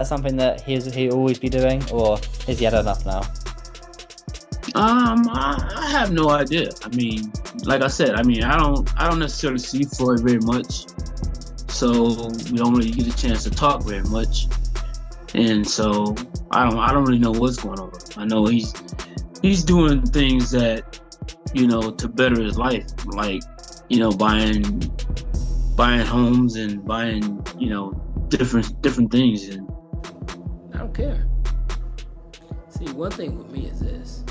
that something that he'll always be doing, or has he had enough now? I have no idea. I mean, like I said, I don't necessarily see Floyd very much, so we don't really get a chance to talk very much, and so I don't really know what's going on. I know he's doing things that, to better his life, like, buying homes and buying, different things. And I don't care. See, one thing with me is this.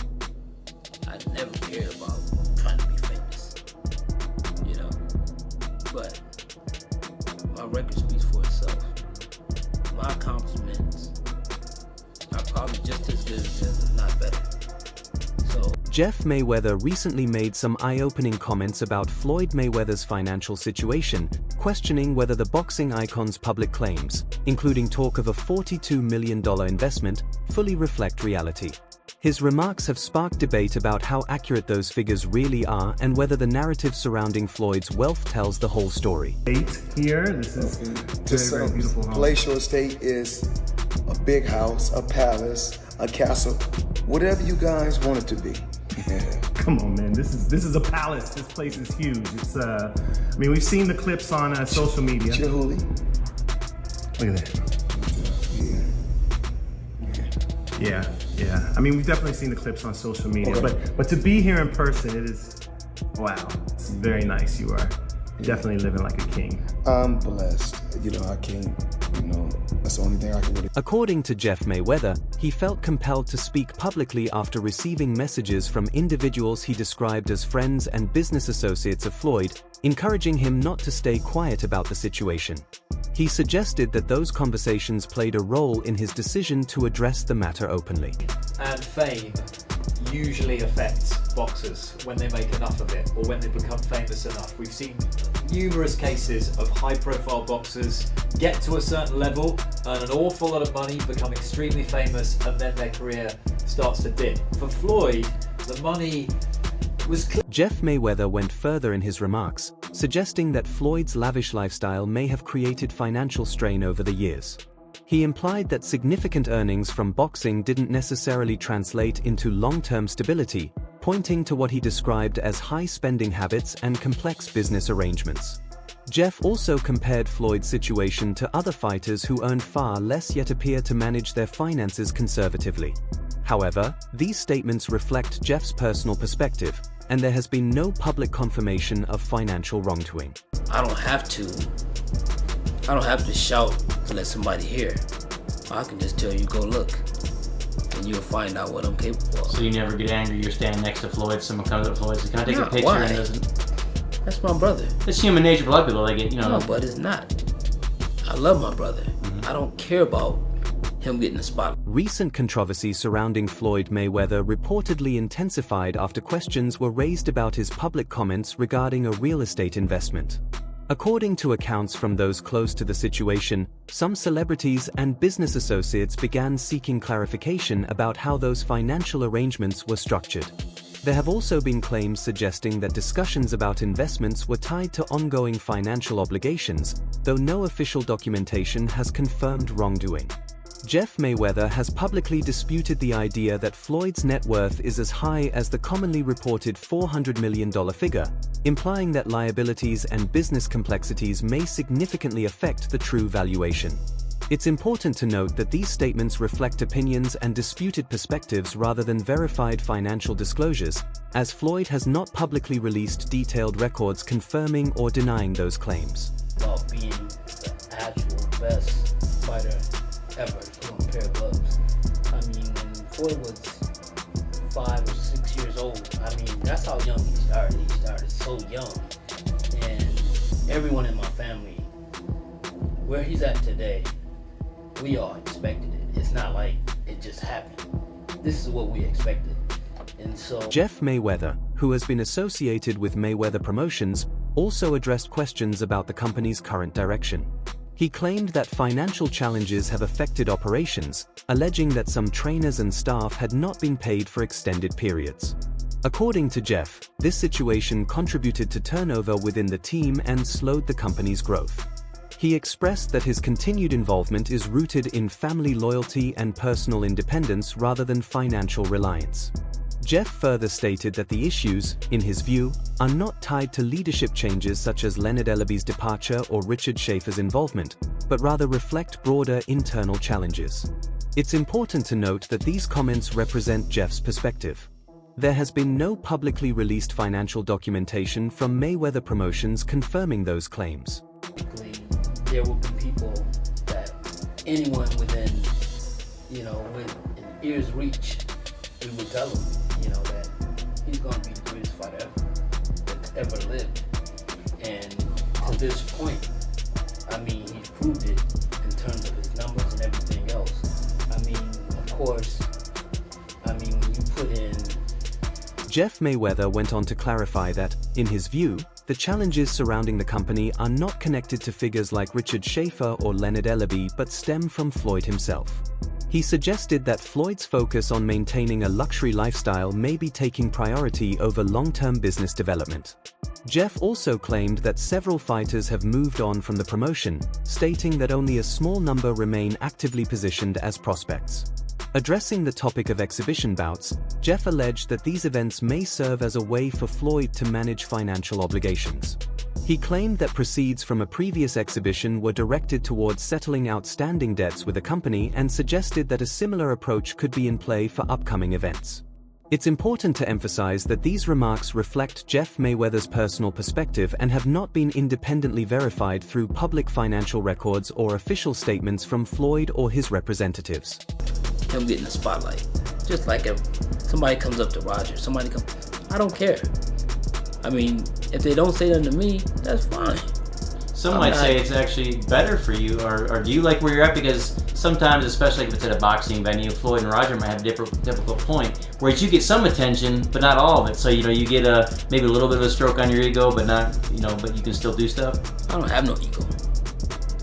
I never cared about trying to be famous, but my record speaks for itself. My accomplishments are probably just as good as his, if not better. So Jeff Mayweather recently made some eye-opening comments about Floyd Mayweather's financial situation, questioning whether the boxing icon's public claims, including talk of a $42 million investment, fully reflect reality. His remarks have sparked debate about how accurate those figures really are and whether the narrative surrounding Floyd's wealth tells the whole story. Here, this is very beautiful home. Palatial estate is a big house, a palace, a castle, whatever you guys want it to be. Yeah. Come on, man. This is a palace. This place is huge. It's we've seen the clips on social media. Chihuly. Look at that. Yeah. I mean, we've definitely seen the clips on social media, but to be here in person, it is, wow, it's very nice. You are definitely living like a king. I'm blessed. I can't, that's the only thing I can really. According to Jeff Mayweather, he felt compelled to speak publicly after receiving messages from individuals he described as friends and business associates of Floyd, encouraging him not to stay quiet about the situation. He suggested that those conversations played a role in his decision to address the matter openly. And fame usually affects boxers when they make enough of it or when they become famous enough. We've seen numerous cases of high-profile boxers get to a certain level, earn an awful lot of money, become extremely famous, and then their career starts to dip. For Floyd, the money was clear. Jeff Mayweather went further in his remarks, suggesting that Floyd's lavish lifestyle may have created financial strain over the years. He implied that significant earnings from boxing didn't necessarily translate into long-term stability, pointing to what he described as high spending habits and complex business arrangements. Jeff also compared Floyd's situation to other fighters who earned far less yet appear to manage their finances conservatively. However, these statements reflect Jeff's personal perspective, and there has been no public confirmation of financial wrongdoing. I don't have to shout to let somebody hear. I can just tell you, go look, and you'll find out what I'm capable of. So you never get angry, you're standing next to Floyd, someone comes up to Floyd, says, can I take a picture? Why? And doesn't... That's my brother. It's human nature for a lot of people, like it, No, but it's not. I love my brother. I don't care about him getting a spot. Recent controversy surrounding Floyd Mayweather reportedly intensified after questions were raised about his public comments regarding a real estate investment. According to accounts from those close to the situation, some celebrities and business associates began seeking clarification about how those financial arrangements were structured. There have also been claims suggesting that discussions about investments were tied to ongoing financial obligations, though no official documentation has confirmed wrongdoing. Jeff Mayweather has publicly disputed the idea that Floyd's net worth is as high as the commonly reported $400 million figure, implying that liabilities and business complexities may significantly affect the true valuation. It's important to note that these statements reflect opinions and disputed perspectives rather than verified financial disclosures, as Floyd has not publicly released detailed records confirming or denying those claims. About being the actual best fighter ever to put on a pair of gloves. I mean, when Floyd was 5 or 6 years old, I mean, that's how young he started. He started so young. And everyone in my family, where he's at today, we all expected it. It's not like it just happened. This is what we expected. And so Jeff Mayweather, who has been associated with Mayweather Promotions, also addressed questions about the company's current direction. He claimed that financial challenges have affected operations, alleging that some trainers and staff had not been paid for extended periods. According to Jeff, this situation contributed to turnover within the team and slowed the company's growth. He expressed that his continued involvement is rooted in family loyalty and personal independence rather than financial reliance. Jeff further stated that the issues, in his view, are not tied to leadership changes such as Leonard Ellaby's departure or Richard Schaefer's involvement, but rather reflect broader internal challenges. It's important to note that these comments represent Jeff's perspective. There has been no publicly released financial documentation from Mayweather Promotions confirming those claims. There will be people that anyone within, with an ear's reach, we would tell him, that he's going to be the greatest fighter that's ever lived. And to this point, he's proved it in terms of his numbers and everything else. Of course, when you put in... Jeff Mayweather went on to clarify that, in his view, the challenges surrounding the company are not connected to figures like Richard Schaefer or Leonard Ellaby but stem from Floyd himself. He suggested that Floyd's focus on maintaining a luxury lifestyle may be taking priority over long-term business development. Jeff also claimed that several fighters have moved on from the promotion, stating that only a small number remain actively positioned as prospects. Addressing the topic of exhibition bouts, Jeff alleged that these events may serve as a way for Floyd to manage financial obligations. He claimed that proceeds from a previous exhibition were directed towards settling outstanding debts with the company and suggested that a similar approach could be in play for upcoming events. It's important to emphasize that these remarks reflect Jeff Mayweather's personal perspective and have not been independently verified through public financial records or official statements from Floyd or his representatives. Him getting the spotlight. Just like if somebody comes up to Roger, I don't care. If they don't say that to me, that's fine. Some might say it's actually better for you, or do you like where you're at? Because sometimes, especially if it's at a boxing venue, Floyd and Roger might have a difficult point, whereas you get some attention, but not all of it. So, you get maybe a little bit of a stroke on your ego, but not, but you can still do stuff. I don't have no ego.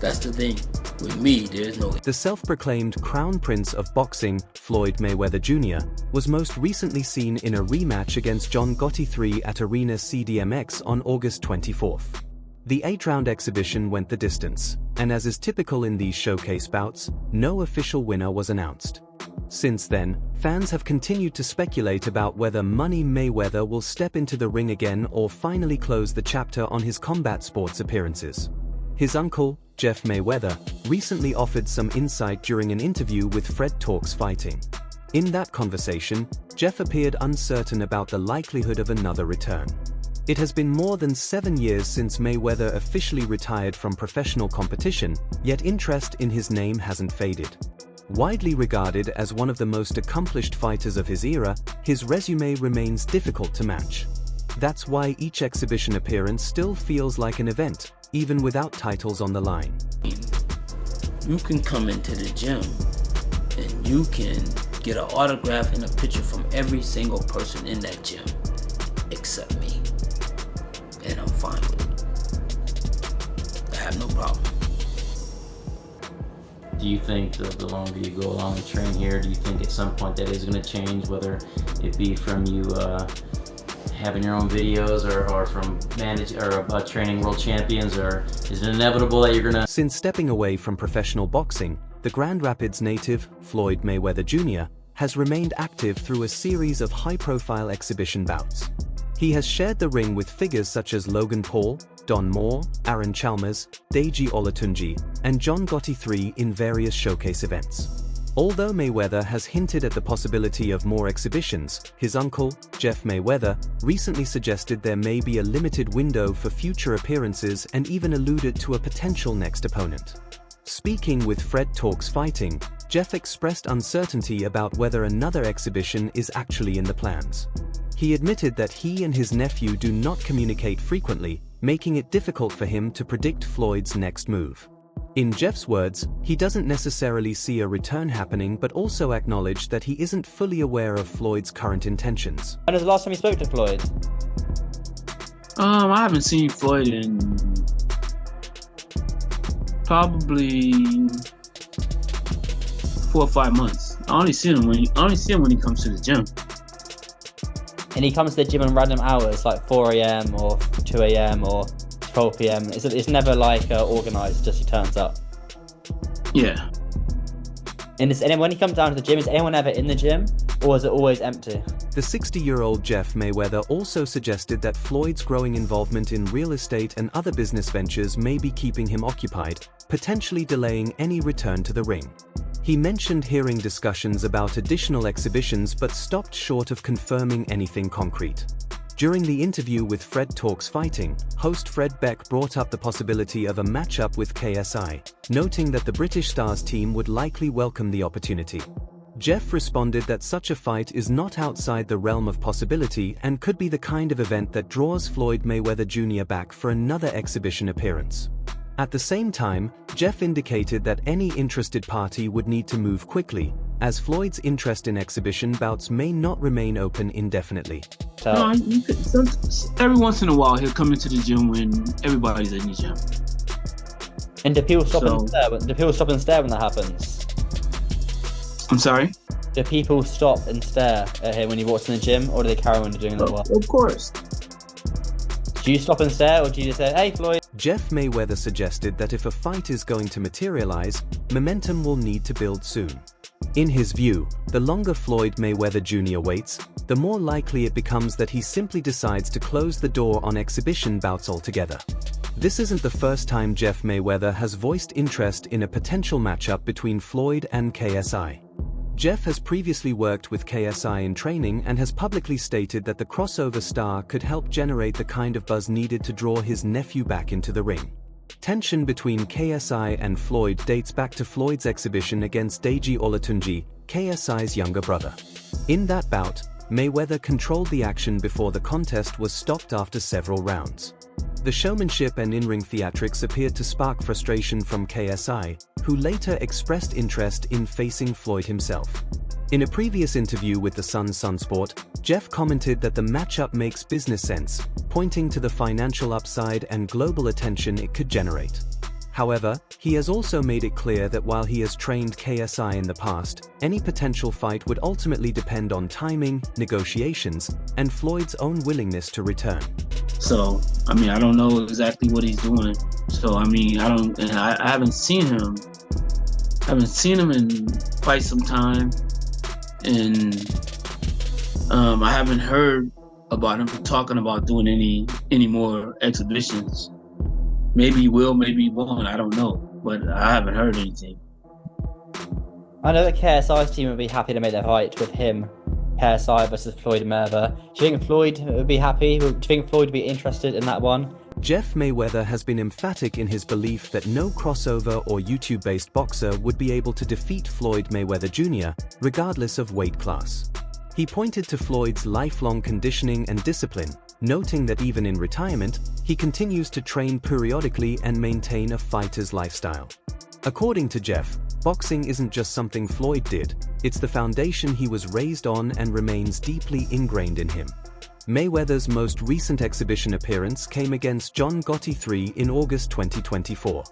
That's the thing. With me, there's no... The self-proclaimed crown prince of boxing, Floyd Mayweather Jr., was most recently seen in a rematch against John Gotti III at Arena CDMX on August 24th. The 8-round exhibition went the distance, and as is typical in these showcase bouts, no official winner was announced. Since then, fans have continued to speculate about whether Money Mayweather will step into the ring again or finally close the chapter on his combat sports appearances. His uncle, Jeff Mayweather, recently offered some insight during an interview with Fred Talks Fighting. In that conversation, Jeff appeared uncertain about the likelihood of another return. It has been more than 7 years since Mayweather officially retired from professional competition, yet interest in his name hasn't faded. Widely regarded as one of the most accomplished fighters of his era, his resume remains difficult to match. That's why each exhibition appearance still feels like an event, even without titles on the line. You can come into the gym and you can get an autograph and a picture from every single person in that gym except me, and I'm fine with it. I have no problem. Do you think the longer you go along and train here, do you think at some point that is going to change, whether it be from you having your own videos or from training world champions, or is it inevitable that you're going to... Since stepping away from professional boxing, the Grand Rapids native, Floyd Mayweather Jr., has remained active through a series of high-profile exhibition bouts. He has shared the ring with figures such as Logan Paul, Don Moore, Aaron Chalmers, Deji Olatunji, and John Gotti III in various showcase events. Although Mayweather has hinted at the possibility of more exhibitions, his uncle, Jeff Mayweather, recently suggested there may be a limited window for future appearances and even alluded to a potential next opponent. Speaking with Fred Talks Fighting, Jeff expressed uncertainty about whether another exhibition is actually in the plans. He admitted that he and his nephew do not communicate frequently, making it difficult for him to predict Floyd's next move. In Jeff's words, he doesn't necessarily see a return happening but also acknowledged that he isn't fully aware of Floyd's current intentions. When was the last time you spoke to Floyd? I haven't seen Floyd in probably 4 or 5 months. I only see him when he comes to the gym. And he comes to the gym on random hours, like 4 a.m. or 2 a.m. or 12 p.m. It's never like organized, just he turns up. Yeah. And when he comes down to the gym, is anyone ever in the gym, or is it always empty? The 60-year-old Jeff Mayweather also suggested that Floyd's growing involvement in real estate and other business ventures may be keeping him occupied, potentially delaying any return to the ring. He mentioned hearing discussions about additional exhibitions but stopped short of confirming anything concrete. During the interview with Fred Talks Fighting, host Fred Beck brought up the possibility of a matchup with KSI, noting that the British Stars team would likely welcome the opportunity. Jeff responded that such a fight is not outside the realm of possibility and could be the kind of event that draws Floyd Mayweather Jr. back for another exhibition appearance. At the same time, Jeff indicated that any interested party would need to move quickly, as Floyd's interest in exhibition bouts may not remain open indefinitely. No, every once in a while he'll come into the gym when everybody's in the gym. And do people stop and stare? Do people stop and stare when that happens? I'm sorry? Do people stop and stare at him when he walks in the gym, or do they carry on doing their work? Of course. Do you stop and stare, or do you just say, "Hey, Floyd"? Jeff Mayweather suggested that if a fight is going to materialize, momentum will need to build soon. In his view, the longer Floyd Mayweather Jr. waits, the more likely it becomes that he simply decides to close the door on exhibition bouts altogether. This isn't the first time Jeff Mayweather has voiced interest in a potential matchup between Floyd and KSI. Jeff has previously worked with KSI in training and has publicly stated that the crossover star could help generate the kind of buzz needed to draw his nephew back into the ring. Tension between KSI and Floyd dates back to Floyd's exhibition against Deji Olatunji, KSI's younger brother. In that bout, Mayweather controlled the action before the contest was stopped after several rounds. The showmanship and in-ring theatrics appeared to spark frustration from KSI, who later expressed interest in facing Floyd himself. In a previous interview with the Sun Sunsport, Jeff commented that the matchup makes business sense, pointing to the financial upside and global attention it could generate. However, he has also made it clear that while he has trained KSI in the past, any potential fight would ultimately depend on timing, negotiations, and Floyd's own willingness to return. So, I don't know exactly what he's doing. So, I haven't seen him. I haven't seen him in quite some time. And I haven't heard about him talking about doing any more exhibitions. Maybe he will, maybe he won't, I don't know. But I haven't heard anything. I know that KSI's team would be happy to make their fight with him, KSI versus Floyd Mayweather. Do you think Floyd would be happy? Do you think Floyd would be interested in that one? Jeff Mayweather has been emphatic in his belief that no crossover or YouTube-based boxer would be able to defeat Floyd Mayweather Jr., regardless of weight class. He pointed to Floyd's lifelong conditioning and discipline, noting that even in retirement, he continues to train periodically and maintain a fighter's lifestyle. According to Jeff, boxing isn't just something Floyd did, it's the foundation he was raised on and remains deeply ingrained in him. Mayweather's most recent exhibition appearance came against John Gotti III in August 2024.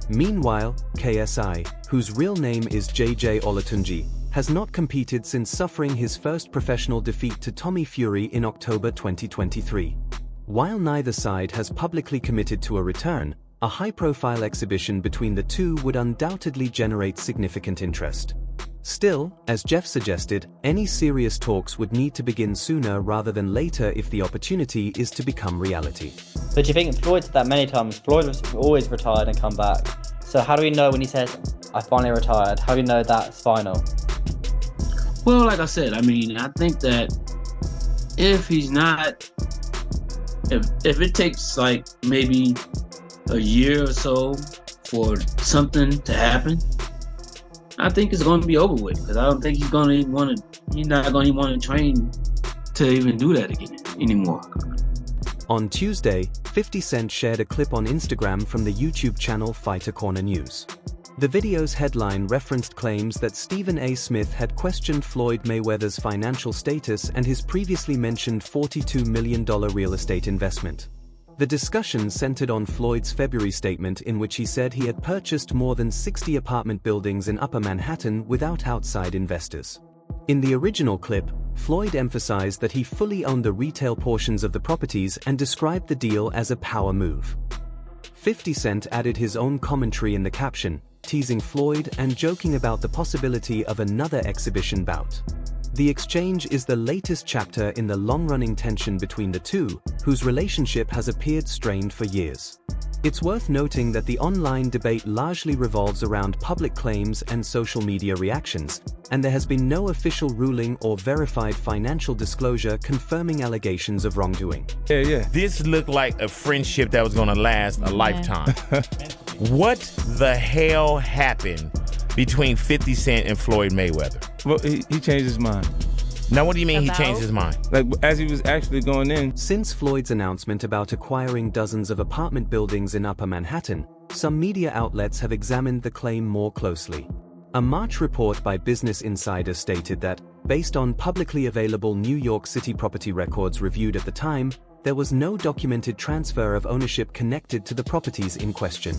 Meanwhile, KSI, whose real name is JJ Olatunji, has not competed since suffering his first professional defeat to Tommy Fury in October 2023. While neither side has publicly committed to a return, a high-profile exhibition between the two would undoubtedly generate significant interest. Still, as Jeff suggested, any serious talks would need to begin sooner rather than later if the opportunity is to become reality. But do you think Floyd said that many times? Floyd was always retired and come back. So how do we know when he says, "I finally retired"? How do we know that's final? Well, like I said, I think that if he's not, if it takes like maybe a year or so for something to happen, I think it's going to be over with. Because I don't think he's not going to even want to train to even do that again anymore. On Tuesday, 50 Cent shared a clip on Instagram from the YouTube channel Fighter Corner News. The video's headline referenced claims that Stephen A. Smith had questioned Floyd Mayweather's financial status and his previously mentioned $42 million real estate investment. The discussion centered on Floyd's February statement in which he said he had purchased more than 60 apartment buildings in Upper Manhattan without outside investors. In the original clip, Floyd emphasized that he fully owned the retail portions of the properties and described the deal as a power move. 50 Cent added his own commentary in the caption, teasing Floyd and joking about the possibility of another exhibition bout. The exchange is the latest chapter in the long-running tension between the two, whose relationship has appeared strained for years. It's worth noting that the online debate largely revolves around public claims and social media reactions, and there has been no official ruling or verified financial disclosure confirming allegations of wrongdoing. Yeah. This looked like a friendship that was going to last a lifetime. What the hell happened between 50 Cent and Floyd Mayweather? Well, he changed his mind. Now, what do you mean he changed his mind? Like, as he was actually going in. Since Floyd's announcement about acquiring dozens of apartment buildings in Upper Manhattan, some media outlets have examined the claim more closely. A March report by Business Insider stated that, based on publicly available New York City property records reviewed at the time, there was no documented transfer of ownership connected to the properties in question.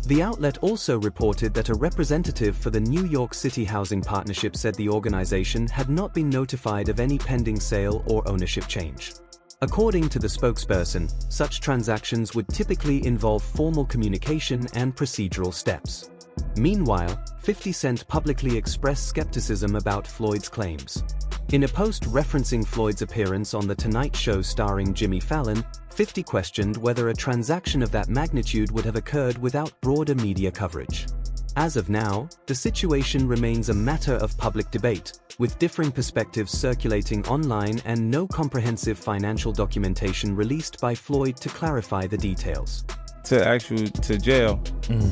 The outlet also reported that a representative for the New York City Housing Partnership said the organization had not been notified of any pending sale or ownership change. According to the spokesperson, such transactions would typically involve formal communication and procedural steps. Meanwhile, 50 Cent publicly expressed skepticism about Floyd's claims. In a post referencing Floyd's appearance on The Tonight Show starring Jimmy Fallon, 50 questioned whether a transaction of that magnitude would have occurred without broader media coverage. As of now, the situation remains a matter of public debate, with differing perspectives circulating online and no comprehensive financial documentation released by Floyd to clarify the details. To jail,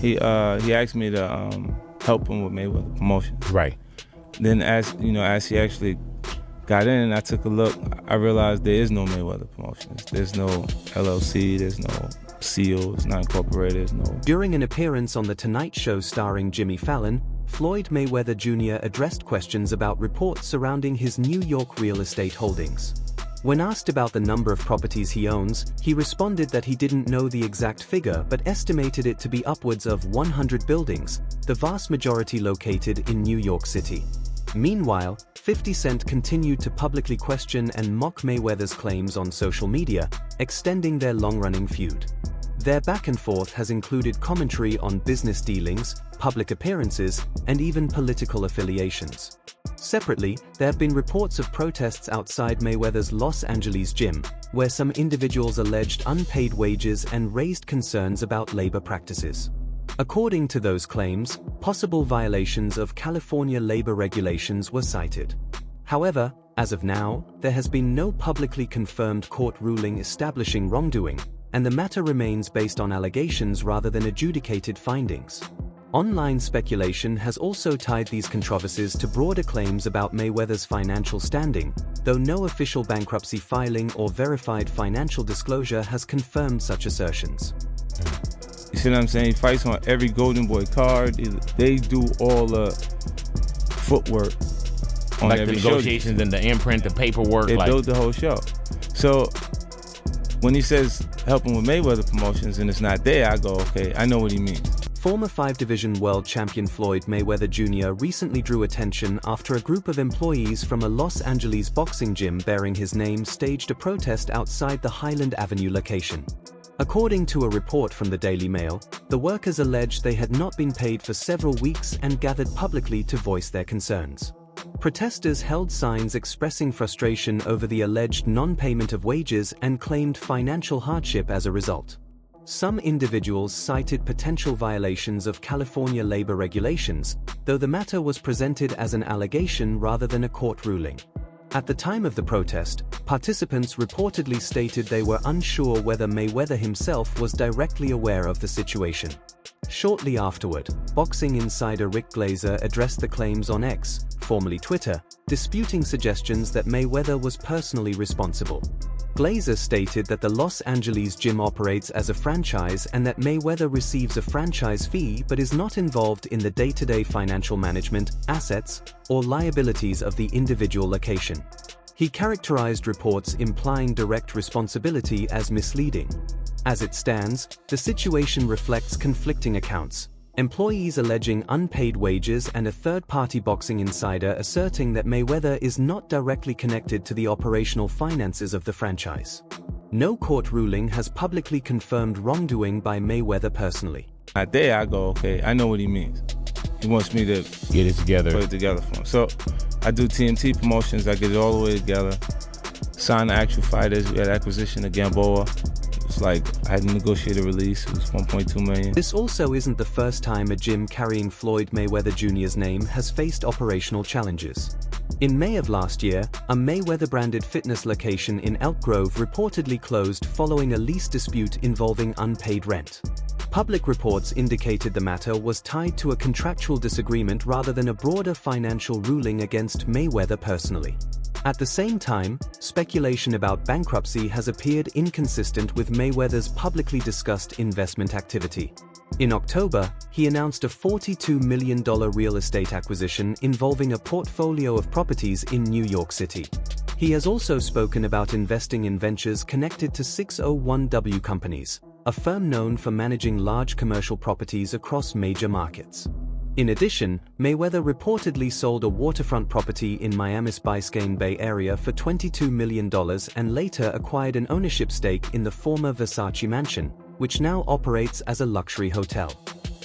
he asked me to help him with Mayweather promotions. Right. Then as he actually got in and I took a look, I realized there is no Mayweather promotions. There's no LLC, there's no seal, it's not incorporated, there's no... During an appearance on The Tonight Show starring Jimmy Fallon, Floyd Mayweather Jr. addressed questions about reports surrounding his New York real estate holdings. When asked about the number of properties he owns, he responded that he didn't know the exact figure but estimated it to be upwards of 100 buildings, the vast majority located in New York City. Meanwhile, 50 Cent continued to publicly question and mock Mayweather's claims on social media, extending their long-running feud. Their back and forth has included commentary on business dealings, public appearances, and even political affiliations. Separately, there have been reports of protests outside Mayweather's Los Angeles gym, where some individuals alleged unpaid wages and raised concerns about labor practices. According to those claims, possible violations of California labor regulations were cited. However, as of now, there has been no publicly confirmed court ruling establishing wrongdoing, and the matter remains based on allegations rather than adjudicated findings. Online speculation has also tied these controversies to broader claims about Mayweather's financial standing, though no official bankruptcy filing or verified financial disclosure has confirmed such assertions. You see what I'm saying? He fights on every Golden Boy card. They do all the footwork on like every the show. negotiations and the imprint, the paperwork. They built the whole show. So when he says help him with Mayweather promotions and it's not there, I go, okay, I know what he means. Former 5-division world champion Floyd Mayweather Jr. recently drew attention after a group of employees from a Los Angeles boxing gym bearing his name staged a protest outside the Highland Avenue location. According to a report from the Daily Mail, the workers alleged they had not been paid for several weeks and gathered publicly to voice their concerns. Protesters held signs expressing frustration over the alleged non-payment of wages and claimed financial hardship as a result. Some individuals cited potential violations of California labor regulations, though the matter was presented as an allegation rather than a court ruling. At the time of the protest, participants reportedly stated they were unsure whether Mayweather himself was directly aware of the situation. Shortly afterward, boxing insider Rick Glazer addressed the claims on X, formerly Twitter, disputing suggestions that Mayweather was personally responsible. Glazer stated that the Los Angeles gym operates as a franchise and that Mayweather receives a franchise fee but is not involved in the day-to-day financial management, assets, or liabilities of the individual location. He characterized reports implying direct responsibility as misleading. As it stands, the situation reflects conflicting accounts, employees alleging unpaid wages and a third-party boxing insider asserting that Mayweather is not directly connected to the operational finances of the franchise. No court ruling has publicly confirmed wrongdoing by Mayweather personally. There I go, okay, I know what he means. He wants me to Get it together. put it together for him. So I do TMT promotions, I get it all the way together. Sign the actual fighters, we had acquisition of Gamboa. It's like I had to negotiate a release, it was $1.2 million. This also isn't the first time a gym carrying Floyd Mayweather Jr.'s name has faced operational challenges. In May of last year, a Mayweather-branded fitness location in Elk Grove reportedly closed following a lease dispute involving unpaid rent. Public reports indicated the matter was tied to a contractual disagreement rather than a broader financial ruling against Mayweather personally. At the same time, speculation about bankruptcy has appeared inconsistent with Mayweather's publicly discussed investment activity. In October, he announced a $42 million real estate acquisition involving a portfolio of properties in New York City. He has also spoken about investing in ventures connected to 601W Companies, a firm known for managing large commercial properties across major markets. In addition, Mayweather reportedly sold a waterfront property in Miami's Biscayne Bay area for $22 million and later acquired an ownership stake in the former Versace mansion, which now operates as a luxury hotel.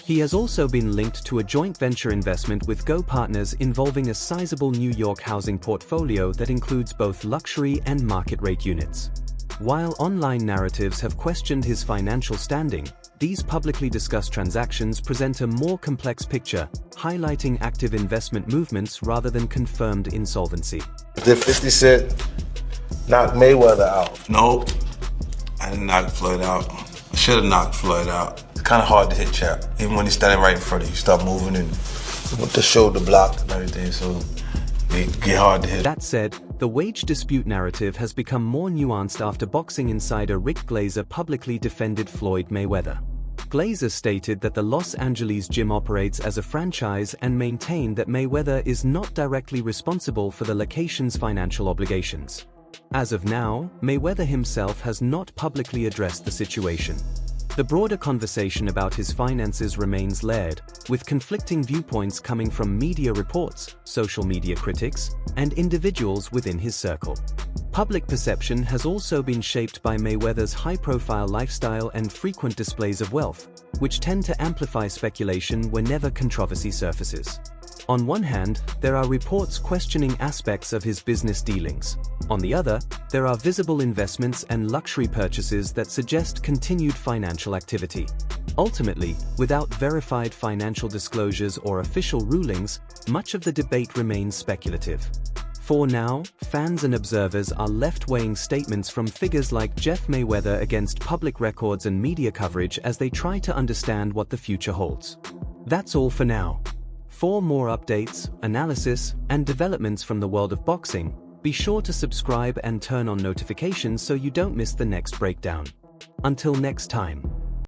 He has also been linked to a joint venture investment with Go Partners involving a sizable New York housing portfolio that includes both luxury and market-rate units. While online narratives have questioned his financial standing, these publicly discussed transactions present a more complex picture, highlighting active investment movements rather than confirmed insolvency. Did 50 Cent knock Mayweather out? Nope, I didn't knock Floyd out. I should have knocked Floyd out. It's kind of hard to hit Chap, even when he's standing right in front of you. Start moving and with the shoulder block and everything, so it get hard to hit. That said, the wage dispute narrative has become more nuanced after boxing insider Rick Glazer publicly defended Floyd Mayweather. Glazer stated that the Los Angeles gym operates as a franchise and maintained that Mayweather is not directly responsible for the location's financial obligations. As of now, Mayweather himself has not publicly addressed the situation. The broader conversation about his finances remains layered, with conflicting viewpoints coming from media reports, social media critics, and individuals within his circle. Public perception has also been shaped by Mayweather's high-profile lifestyle and frequent displays of wealth, which tend to amplify speculation whenever controversy surfaces. On one hand, there are reports questioning aspects of his business dealings. On the other, there are visible investments and luxury purchases that suggest continued financial activity. Ultimately, without verified financial disclosures or official rulings, much of the debate remains speculative. For now, fans and observers are left weighing statements from figures like Jeff Mayweather against public records and media coverage as they try to understand what the future holds. That's all for now. For more updates, analysis, and developments from the world of boxing, be sure to subscribe and turn on notifications so you don't miss the next breakdown. Until next time.